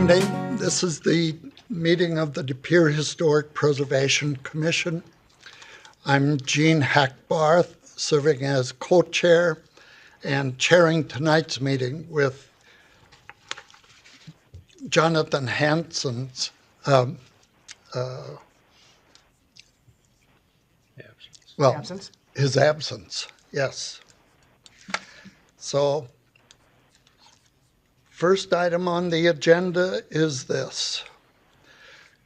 evening. This is the meeting of the De Pere Historic Preservation Commission. I'm Gene Hackbarth, serving as co-chair and chairing tonight's meeting with Jonathan Hansen's Absence? His absence, yes. So, first item on the agenda is this.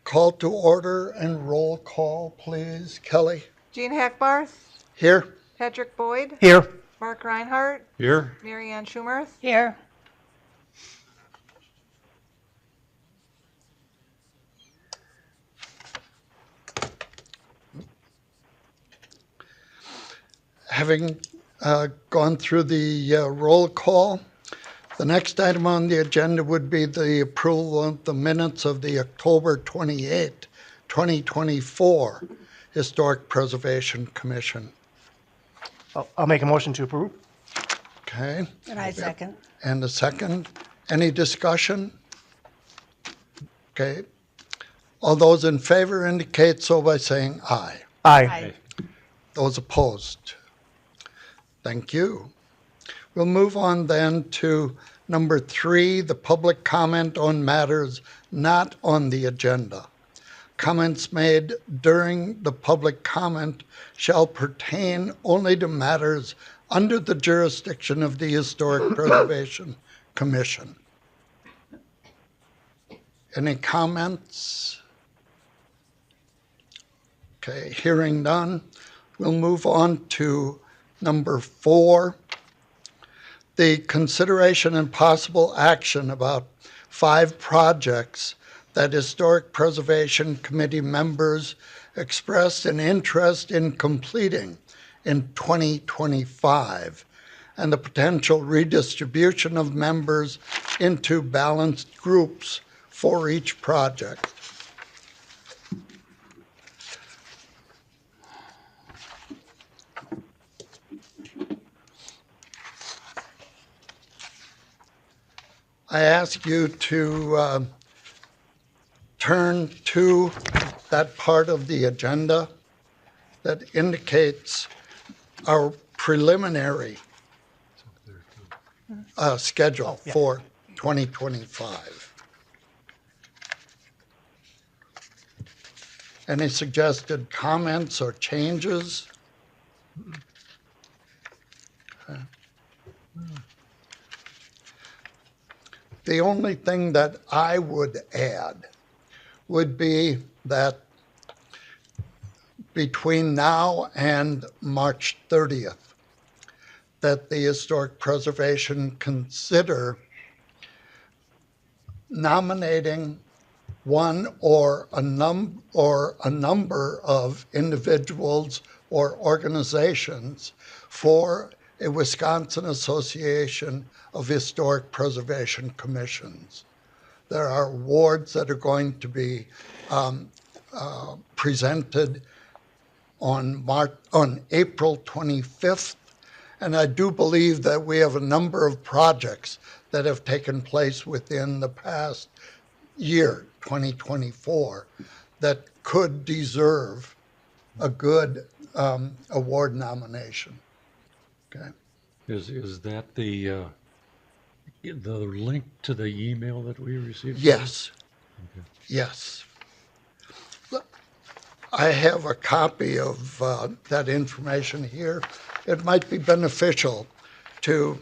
Call to order and roll call, please. Kelly? Gene Hackbarth, Here? Patrick Boyd, Here. Mark Reinhardt, Here. Mary Ann Schumerth. Here. Having gone through the roll call, the next item on the agenda would be the approval of the minutes of the October 28, 2024 Historic Preservation Commission. I'll make a motion to approve. Okay, And I second. and a second. Any discussion? Okay. All those in favor indicate so by saying aye. Aye. Those opposed? Thank you. We'll move on then to number 3, the public comment on matters not on the agenda. Comments made during the public comment shall pertain only to matters under the jurisdiction of the Historic Preservation Commission. Any comments? Okay, hearing none, we'll move on to number 4, the consideration and possible action about 5 projects that Historic Preservation Committee members expressed an interest in completing in 2025, and the potential redistribution of members into balanced groups for each project. I ask you to turn to that part of the agenda that indicates our preliminary schedule for 2025. Any suggested comments or changes? The only thing that I would add would be that between now and March 30th, that the Historic Preservation consider nominating one or a number of individuals or organizations for a Wisconsin Association of Historic Preservation Commissions. There are awards that are going to be presented on April 25th, and I do believe that we have a number of projects that have taken place within the past year, 2024, that could deserve a good award nomination. Okay. Is that the link to the email that we received? Yes. Okay. Yes. I have a copy of that information here. It might be beneficial to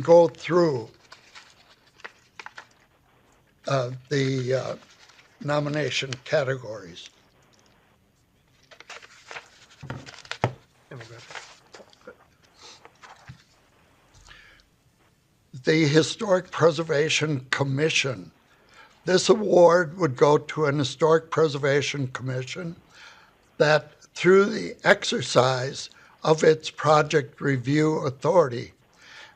go through the nomination categories. The Historic Preservation Commission. This award would go to an Historic Preservation Commission that, through the exercise of its project review authority,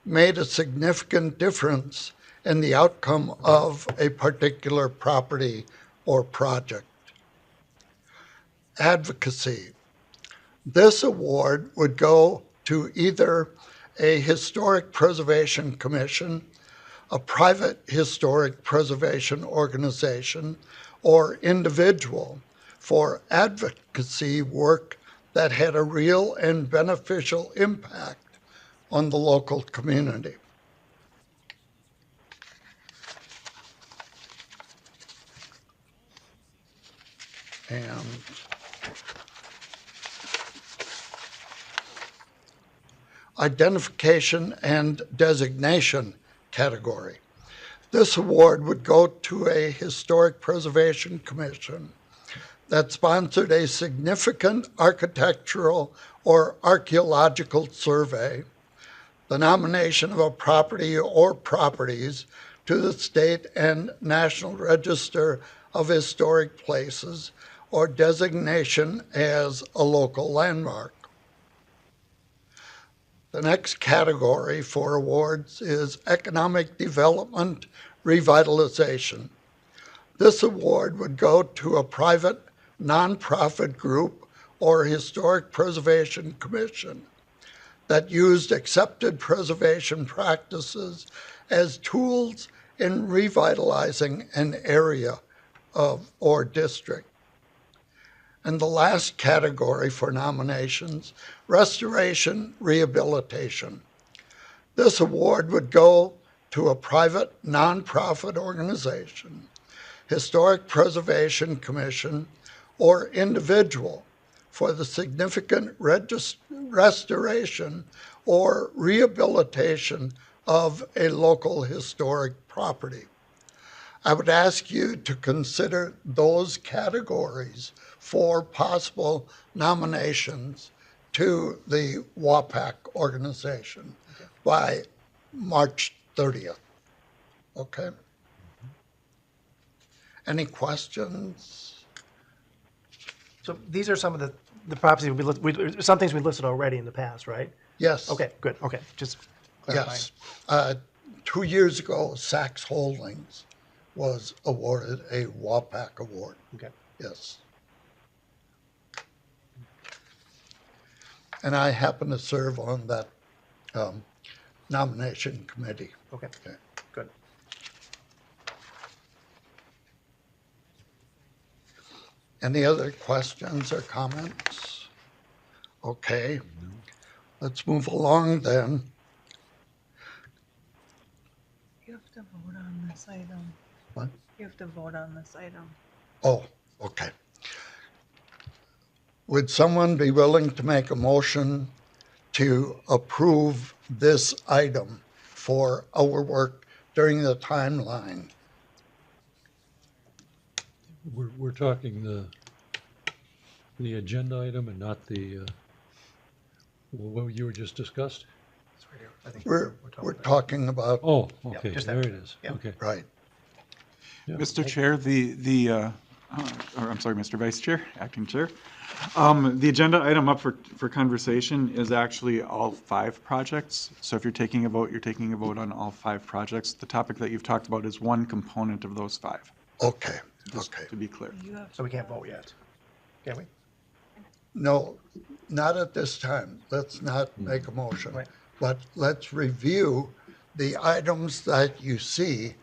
made a significant difference in the outcome of a particular property or project. Advocacy. This award would go to either a Historic Preservation Commission a private historic preservation organization or individual for advocacy work that had a real and beneficial impact on the local community. And identification and designation category. This award would go to a historic preservation commission that sponsored a significant architectural or archaeological survey, the nomination of a property or properties to the state and national register of historic places, or designation as a local landmark. The next category for awards is economic development revitalization. This award would go to a private nonprofit group or historic preservation commission that used accepted preservation practices as tools in revitalizing an area of or district. And the last category for nominations, restoration rehabilitation. This award would go to a private nonprofit organization, historic preservation commission, or individual for the significant restoration or rehabilitation of a local historic property. I would ask you to consider those categories for possible nominations to the WAPAC organization by March 30th. Okay? Any questions? So these are some of the properties, some things we listed already in the past, right? Yes. Okay, good, okay, just clarifying. Yes. 2 years ago, Saks Holdings was awarded a WAPAC award. Okay. Yes. And I happen to serve on that nomination committee. Okay, good. Any other questions or comments? Okay. Let's move along then. You have to vote on this item. What? You have to vote on this item. Oh, okay. Would someone be willing to make a motion to approve this item for our work during the timeline? We're talking the agenda item and not the, what you were just discussed? It's right here. I think We're talking about, Oh, okay, just there that. it is. Yeah. Okay. right. Yeah. Mr. Chair, or I'm sorry, Mr. Vice Chair, Acting Chair. The agenda item up for conversation is actually all 5 projects. So if you're taking a vote, you're taking a vote on all 5 projects. The topic that you've talked about is one component of those 5, Okay, just okay. to be clear. You have So we can't vote yet, can we? No, not at this time. Let's not make a motion. Right. But let's review the items that you see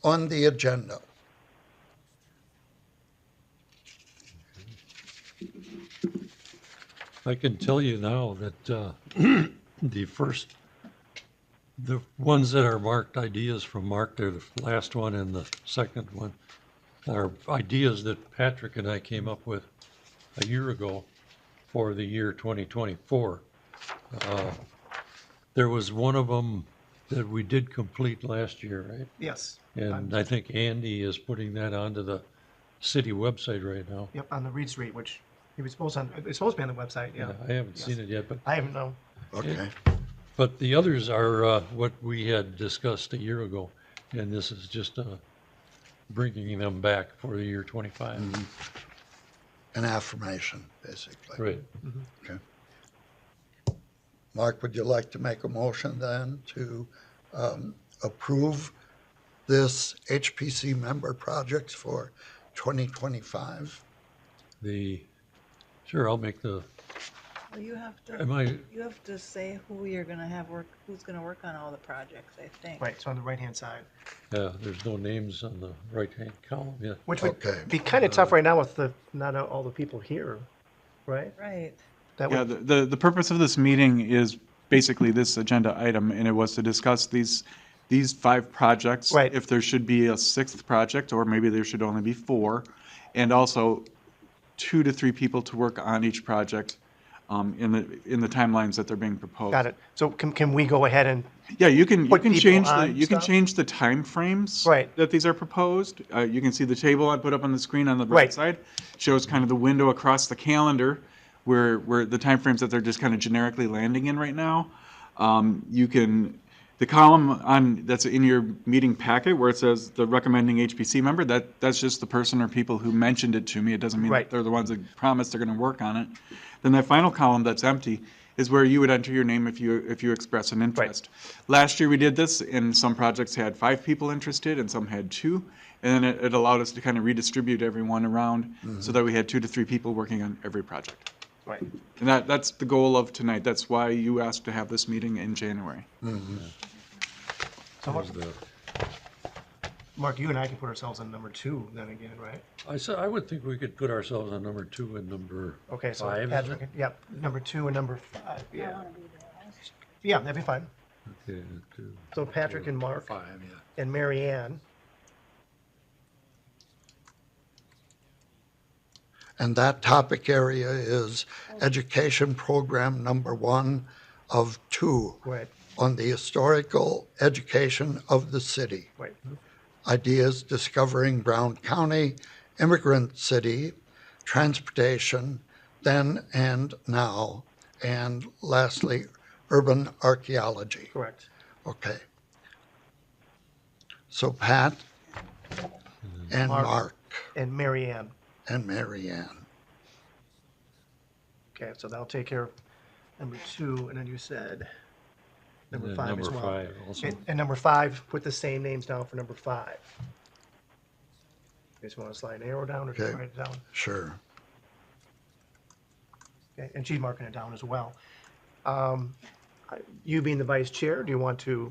on the agenda. I can tell you now that the ones that are marked ideas from Mark, they're the last one and the second one, are ideas that Patrick and I came up with a year ago for the year 2024. There was one of them that we did complete last year, right? Yes. And I think Andy is putting that onto the city website right now. Yep, on the Reed Street, which he was supposed to, it's supposed to be on the website, yeah. I haven't seen it yet, but I haven't known. Okay, But the others are what we had discussed a year ago, and this is just bringing them back for the year 25. an affirmation, basically. Right. Okay. Mark, would you like to make a motion then to approve this HPC member projects for 2025? Sure, I'll make Well, you have Am I, to say who you're gonna have work, who's gonna work on all the projects, I think. Right, so on the right-hand side, yeah, there's no names on the right-hand column yet. which would Okay. be kind of tough right now with not all the people here, right? Right. That Yeah, would, the purpose of this meeting is basically this agenda item, and it was to discuss these 5 projects. Right. If there should be a 6th project, or maybe there should only be 4, and also 2 to 3 people to work on each project in the timelines that they're being proposed. got it. So can we go ahead and, Yeah, you can Put people change on stuff? change the timeframes Right. that these are proposed. You can see the table I put up on the screen on the Right. right side shows kind of the window across the calendar where the timeframes that they're just kind of generically landing in right now. The column that's in your meeting packet where it says the recommending HPC member, that's just the person or people who mentioned it to me. It doesn't mean Right. that they're the ones that promised they're going to work on it. Then that final column that's empty is where you would enter your name if you express an interest. Last year we did this, and some projects had 5 people interested, and some had 2, and then it allowed us to kind of redistribute everyone around so that we had 2 to 3 people working on every project. right, And that's the goal of tonight. That's why you asked to have this meeting in January. so There's the- Mark, you and I can put ourselves on number 2 then again, right? I would think we could put ourselves on number 2 and number Okay, so 5. Patrick, yep, number 2 and number 5, yeah. Yeah, that'd be fine. Okay, 2, So Patrick and Mark 5, yeah. and Mary Ann, And that topic area is education program number 1 of 2 right, on the historical education of the city. right, Ideas discovering Brown County, immigrant city, transportation, then and now, and lastly, urban archaeology. correct. Okay. So Pat and Mark. Mark And Mary Ann. and Mary Ann. Okay, so that'll take care of number 2, and then you said number And 5 then as number well. 5 also. And number 5, put the same names down for number 5. You just want to slide an arrow down or just Okay. write it down? Sure. Okay, and she's marking it down as well. You being the vice chair, do you want to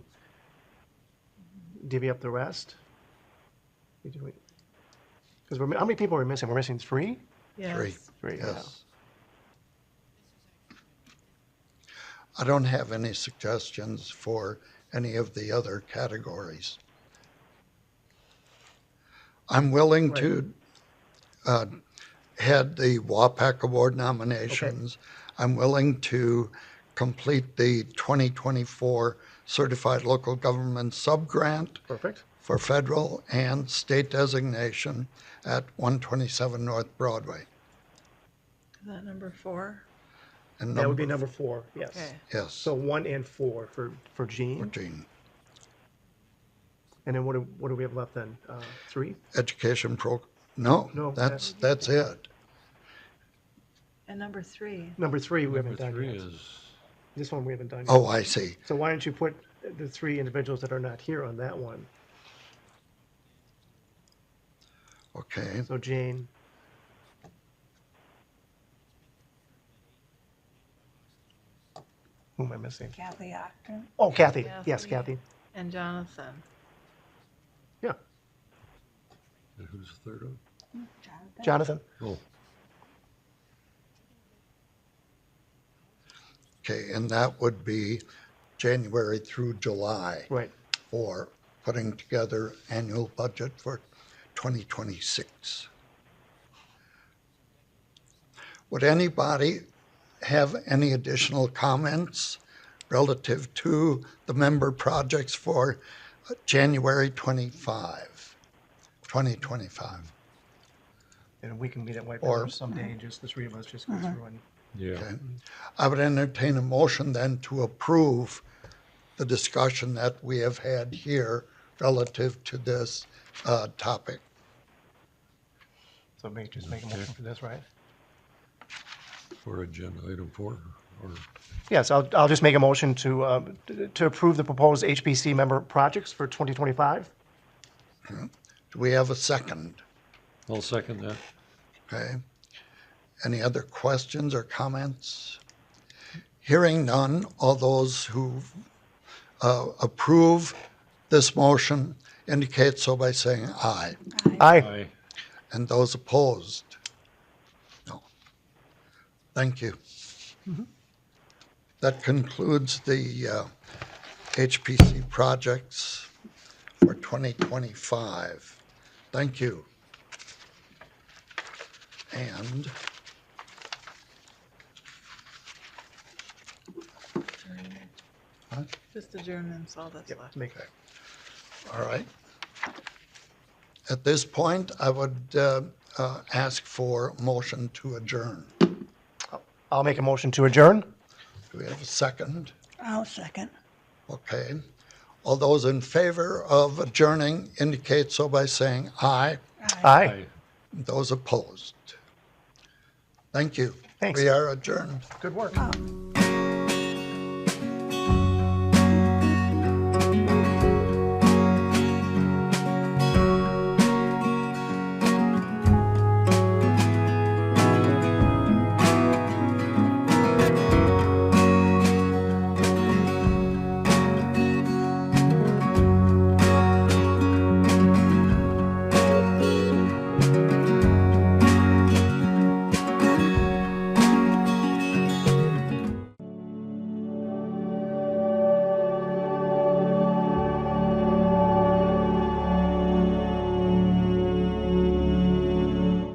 divvy up the rest? Because how many people are we missing? We're missing 3? Yes. 3. 3, yeah. Yes. I don't have any suggestions for any of the other categories. I'm willing to head the WAPAC Award nominations. I'm willing to complete the 2024 Certified Local Government Subgrant Perfect. for federal and state designation at 127 North Broadway. Is that number 4? And That would be number 4, yes. Okay. Yes, So 1 and 4 for for Jean. Jean. And then what do we have left then? 3? Education no, No, that's it. And number 3. Number 3 we Number haven't done 3 yet. is, This one we haven't done yet. Oh, I see. So why don't you put the 3 individuals that are not here on that one? Okay, So Jane. Who am I missing? Kathy Octon. Oh, Kathy. Yes, Kathy. Kathy. And Jonathan. Yeah, who's the third one? Jonathan. Oh, okay, and that would be January through July Right. for putting together annual budget for 2026. Would anybody have any additional comments relative to the member projects for January 2025? And we can meet at Or- Whiteboard someday and just the 3 of us just go through and, yeah. Okay. I would entertain a motion then to approve the discussion that we have had here relative to this topic. so just make a motion for this, right? For agenda item 4, or, Yes, I'll just make a motion to approve the proposed HPC member projects for 2025. Do we have a second? I'll second that. Okay. Any other questions or comments? Hearing none, all those who approve this motion indicate so by saying aye. Aye. Aye. And those opposed? No. Thank you. That concludes the HPC projects for 2025. Thank you. And Just adjournments, all that's left. Make all right. At this point, I would ask for motion to adjourn. I'll make a motion to adjourn. Do we have a second? I'll second. Okay. All those in favor of adjourning indicate so by saying aye. Aye. Those opposed? Thank you. Thanks. We are adjourned. Good work.